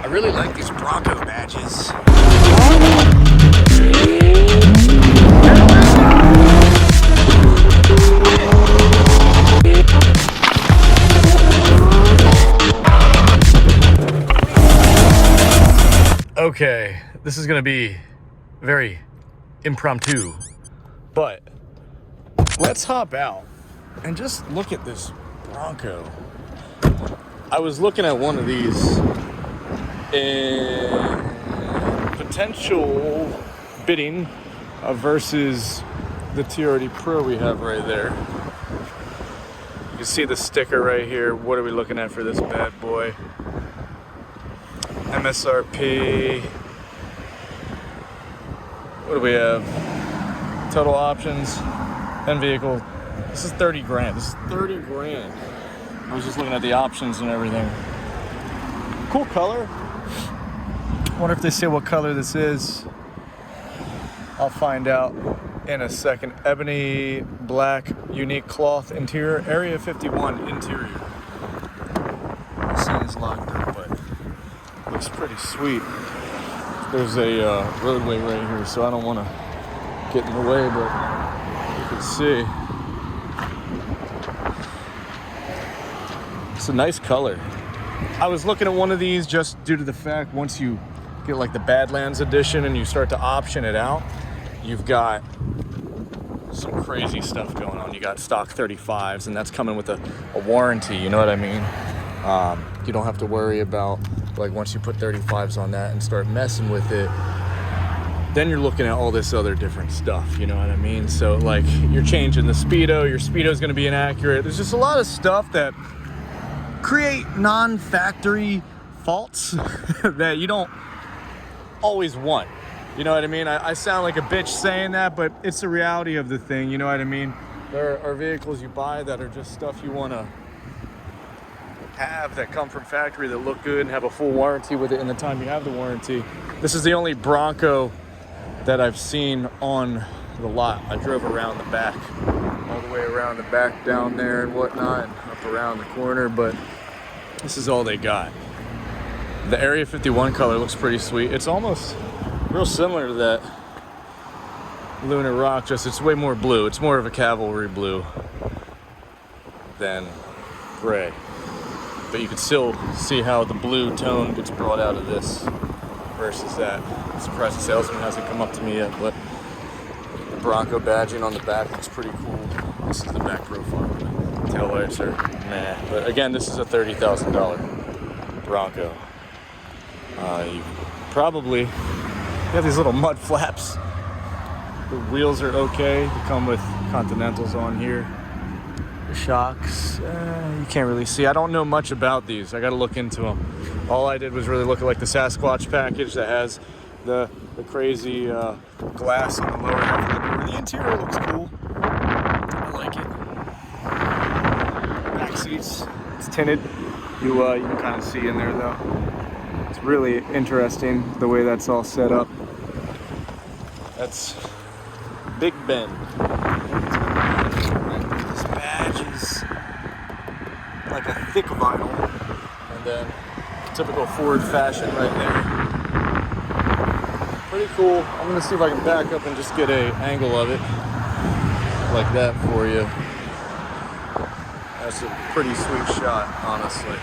I really like these Bronco badges. Okay, this is gonna be very impromptu, but let's hop out and just look at this Bronco. I was looking at one of these in potential bidding versus the TRD Pro we have right there. You can see the sticker right here. What are we looking at for this bad boy? MSRP. What do we have? Total options and vehicle. This is 30 grand. This is 30 grand. I was just looking at the options and everything. Cool color. Wonder if they say what color this is. I'll find out in a second. Ebony, black, unique cloth interior. Area 51 interior. This thing is locked up, but looks pretty sweet. There's a roadway right here, so I don't want to get in the way, but you can see. It's a nice color. I was looking at one of these just due to the fact once you get like the Badlands edition and you start to option it out, you've got some crazy stuff going on. You got stock 35s, and that's coming with a warranty, you know what I mean? You don't have to worry about, like, once you put 35s on that and start messing with it, then you're looking at all this other different stuff, you know what I mean? So, like, you're changing the speedo, your speedo's gonna be inaccurate. There's just a lot of stuff that create non-factory faults that you don't always want. You know what I mean? I sound like a bitch saying that, but it's the reality of the thing, you know what I mean? There are vehicles you buy that are just stuff you wanna have that come from factory that look good and have a full warranty with it in the time you have the warranty. This is the only Bronco that I've seen on the lot. I drove around the back, all the way around the back down there and whatnot, and up around the corner, but this is all they got. The Area 51 color looks pretty sweet. It's almost real similar to that Lunar Rock, just it's way more blue. It's more of a cavalry blue than gray. But you can still see how the blue tone gets brought out of this versus that. I'm surprised the salesman hasn't come up to me yet, but the Bronco badging on the back looks pretty cool. This is the back profile. Tail lights are meh. But again, this is a $30,000 Bronco. You probably have these little mud flaps. The wheels are okay. They come with Continentals on here. Shocks, you can't really see. I don't know much about these. I got to look into them. All I did was really look at like the Sasquatch package that has the crazy glass on the lower half of the door. The interior looks cool. I like it. Back seats, it's tinted. You can kind of see in there though. It's really interesting the way that's all set up. That's Big Bend. Like a thick vinyl, and then typical Ford fashion right there. Pretty cool. I'm gonna see if I can back up and just get a angle of it like that for you. That's a pretty sweet shot, honestly.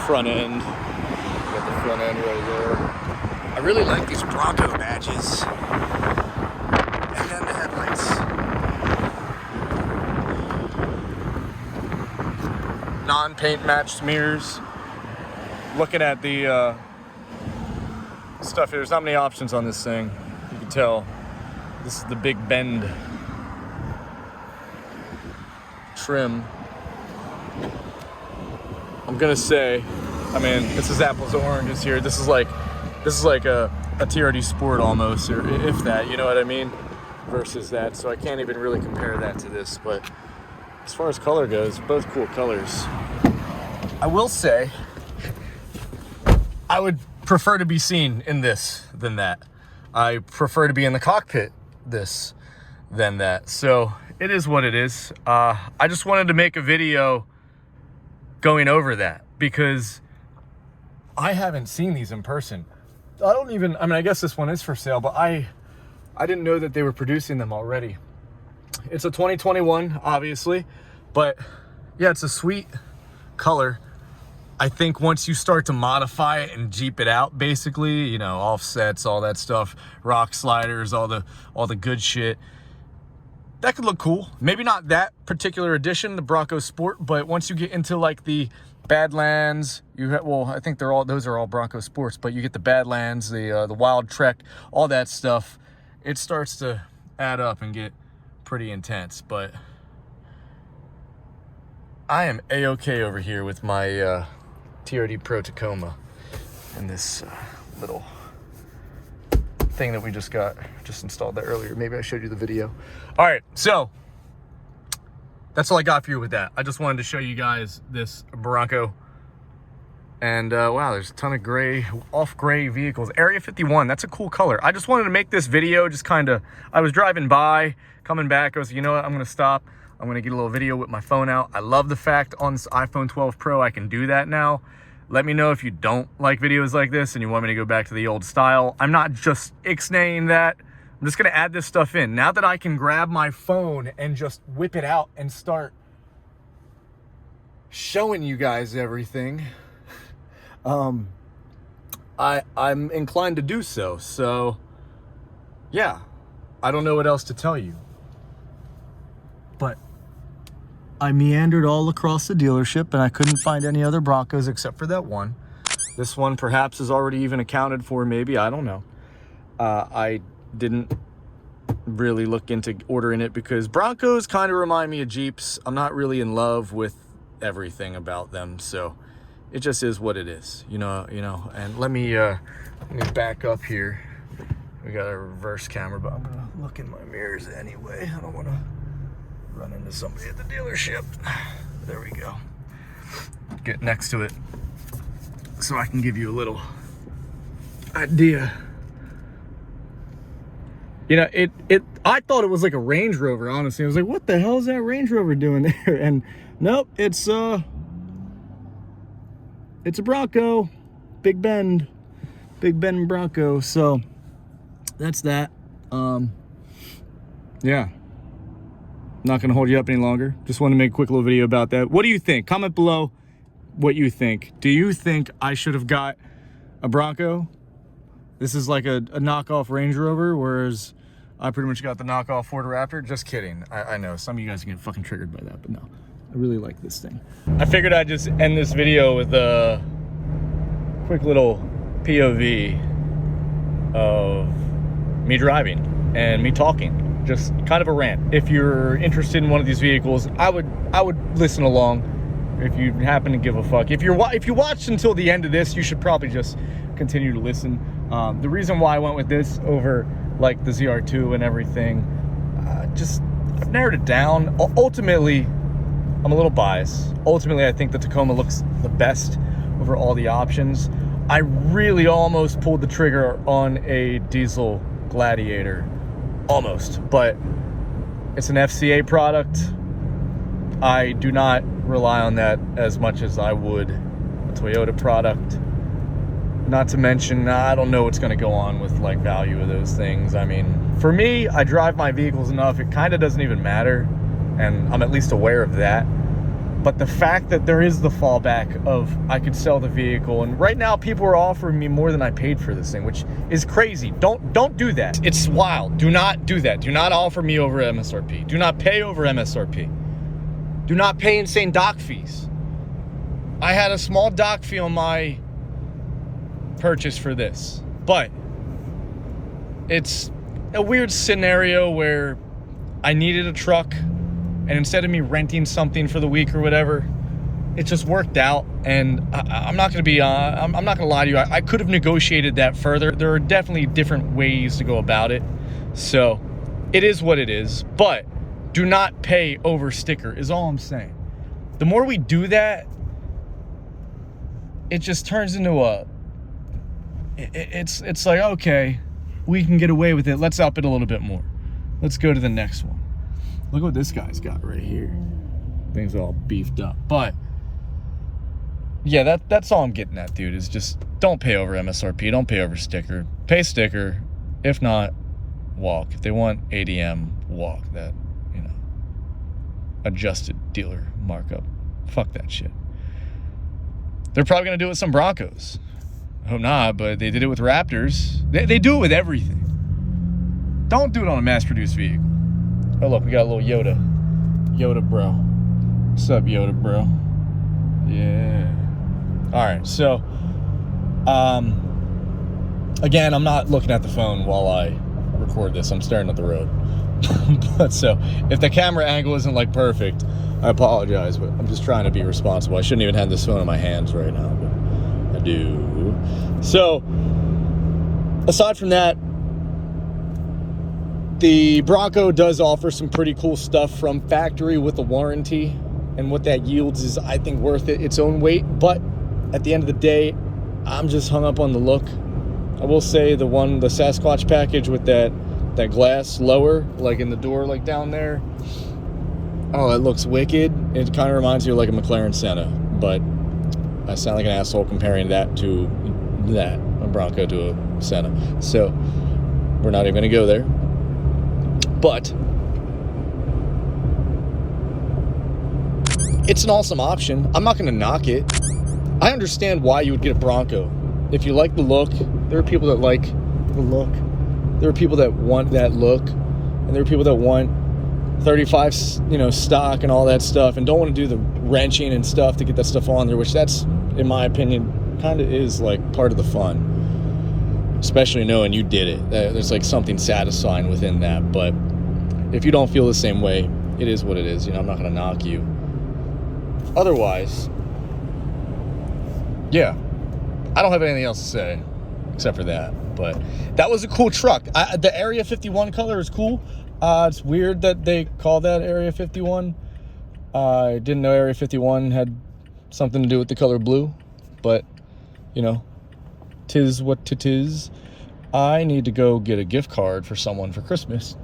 Front end. Got the front end right there. I really like these Bronco badges. Non-paint matched mirrors. Looking at the stuff here, there's not many options on this thing. You can tell this is the Big Bend trim. I'm gonna say, I mean, this is apples to oranges here. This is like a TRD Sport almost, or if that, you know what I mean, versus that. So I can't even really compare that to this, but as far as color goes, both cool colors. I will say, I would prefer to be seen in this than that. I prefer to be in the cockpit this than that. So it is what it is. I just wanted to make a video going over that because I haven't seen these in person. I mean, I guess this one is for sale, but I didn't know that they were producing them already. It's a 2021, obviously, but yeah, it's a sweet color. I think once you start to modify it and Jeep it out, basically, you know, offsets, all that stuff, rock sliders, all the good shit, that could look cool. Maybe not that particular edition, the Bronco Sport, but once you get into like the Badlands, well, I think those are all Bronco Sports, but you get the Badlands, the Wild Trek, all that stuff, it starts to add up and get pretty intense. But I am a-okay over here with my TRD Pro Tacoma and this little thing that we just installed there earlier. Maybe I showed you the video. All right, so that's all I got for you with that. I just wanted to show you guys this Bronco. And wow, there's a ton of off gray vehicles. Area 51, that's a cool color. I just wanted to make this video, I was driving by, coming back, I was, you know what, I'm gonna stop. I'm gonna get a little video with my phone out. I love the fact on this iPhone 12 Pro, I can do that now. Let me know if you don't like videos like this and you want me to go back to the old style. I'm not just ixnaying that. I'm just gonna add this stuff in. Now that I can grab my phone and just whip it out and start showing you guys everything, I'm inclined to do so. So yeah, I don't know what else to tell you. But I meandered all across the dealership and I couldn't find any other Broncos except for that one. This one perhaps is already even accounted for, maybe, I don't know. I didn't really look into ordering it because Broncos kind of remind me of Jeeps. I'm not really in love with everything about them, so it just is what it is, you know. And let me back up here. We got a reverse camera, but I'm gonna look in my mirrors anyway. I don't want to run into somebody at the dealership. There we go. Get next to it so I can give you a little idea. You know, I thought it was like a Range Rover, honestly. I was like, what the hell is that Range Rover doing there? And nope, it's a Bronco. Big Bend Bronco. So that's that. Yeah. Not gonna hold you up any longer. Just want to make a quick little video about that. What do you think? Comment below what you think. Do you think I should have got a Bronco? This is like a knockoff Range Rover, whereas I pretty much got the knockoff Ford Raptor. Just kidding. I know some of you guys are getting fucking triggered by that, but no, I really like this thing. I figured I'd just end this video with a quick little POV of me driving and me talking. Just kind of a rant. If you're interested in one of these vehicles, I would listen along. If you happen to give a fuck, if you watched until the end of this, you should probably just continue to listen. The reason why I went with this over like the ZR2 and everything, I've narrowed it down. Ultimately, I'm a little biased. Ultimately, I think the Tacoma looks the best over all the options. I really almost pulled the trigger on a diesel Gladiator. Almost, but it's an FCA product. I do not rely on that as much as I would a Toyota product. Not to mention, I don't know what's going to go on with like value of those things. I mean, for me, I drive my vehicles enough, it kind of doesn't even matter, and I'm at least aware of that. But the fact that there is the fallback of I could sell the vehicle, and right now people are offering me more than I paid for this thing, which is crazy. Don't do that. It's wild. Do not do that. Do not offer me over MSRP. Do not pay over MSRP. Do not pay insane dock fees. I had a small dock fee on my purchase for this, but it's a weird scenario where I needed a truck, and instead of me renting something for the week or whatever, it just worked out. And I'm not gonna lie to you, I could have negotiated that further. There are definitely different ways to go about it. So it is what it is, but do not pay over sticker is all I'm saying. The more we do that, it just turns into it's like, okay, we can get away with it. Let's up it a little bit more. Let's go to the next one. Look what this guy's got right here. Thing's all beefed up. But yeah, that's all I'm getting at, dude, is just don't pay over MSRP, don't pay over sticker. Pay sticker. If not, walk. If they want ADM, walk. That, you know, adjusted dealer markup. Fuck that shit. They're probably gonna do it with some Broncos. I hope not, but they did it with Raptors. They do it with everything. Don't do it on a mass-produced vehicle. Oh, look, we got a little Yoda. Yoda, bro. What's up, Yoda, bro? Yeah. All right, so, again, I'm not looking at the phone while I record this. I'm staring at the road. But so, if the camera angle isn't, like, perfect, I apologize, but I'm just trying to be responsible. I shouldn't even have this phone in my hands right now, but I do. So, aside from that, the Bronco does offer some pretty cool stuff from factory with a warranty, and what that yields is, I think, worth it its own weight. But at the end of the day, I'm just hung up on the look. I will say the Sasquatch package with that glass lower, like in the door, like down there. Oh, it looks wicked. It kind of reminds you of like a McLaren Senna, but I sound like an asshole comparing that to that, a Bronco to a Senna. So we're not even going to go there. But it's an awesome option. I'm not going to knock it. I understand why you would get a Bronco. If you like the look, there are people that like the look. There are people that want that look, and there are people that want 35, you know, stock and all that stuff, and don't want to do the wrenching and stuff to get that stuff on there, which that's, in my opinion, kind of is like part of the fun, especially knowing you did it. There's like something satisfying within that. But if you don't feel the same way, it is what it is. You know, I'm not going to knock you. Otherwise, yeah, I don't have anything else to say except for that. But that was a cool truck. The Area 51 color is cool. It's weird that they call that Area 51. I didn't know Area 51 had something to do with the color blue, but, you know, 'tis what 'tis. I need to go get a gift card for someone for Christmas,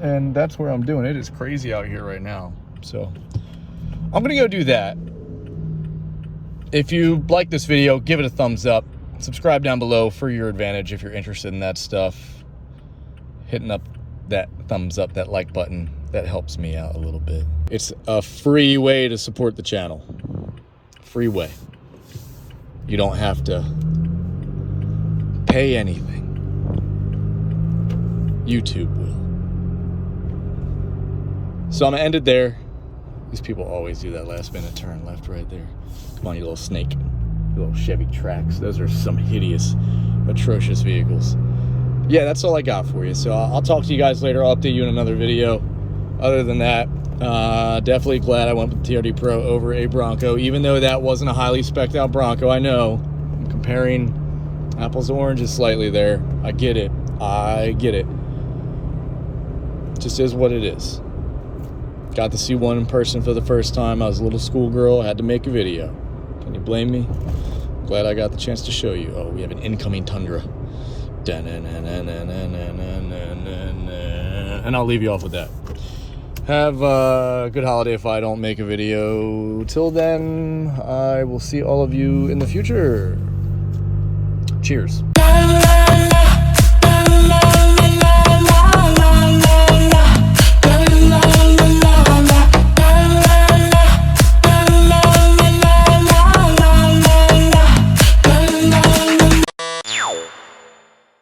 and that's where I'm doing it. It's crazy out here right now, so I'm gonna go do that. If you like this video, give it a thumbs up. Subscribe down below for your advantage if you're interested in that stuff. Hitting up that thumbs up, that like button, that helps me out a little bit. It's a free way to support the channel. Free way. You don't have to pay anything. YouTube will. So I'm gonna end it there. These people always do that last minute turn left, right there. Come on, you little snake. You little Chevy Trax. Those are some hideous, atrocious vehicles. Yeah, that's all I got for you. So I'll talk to you guys later. I'll update you in another video. Other than that, definitely glad I went with the TRD Pro over a Bronco, even though that wasn't a highly spec'd out Bronco. I know. I'm comparing apples to oranges slightly there. I get it. I get it. Just is what it is. Got to see one in person for the first time. I was a little schoolgirl. I had to make a video. Can you blame me? Glad I got the chance to show you. Oh, we have an incoming Tundra. And I'll leave you off with that. Have a good holiday if I don't make a video. Till then, I will see all of you in the future. Cheers.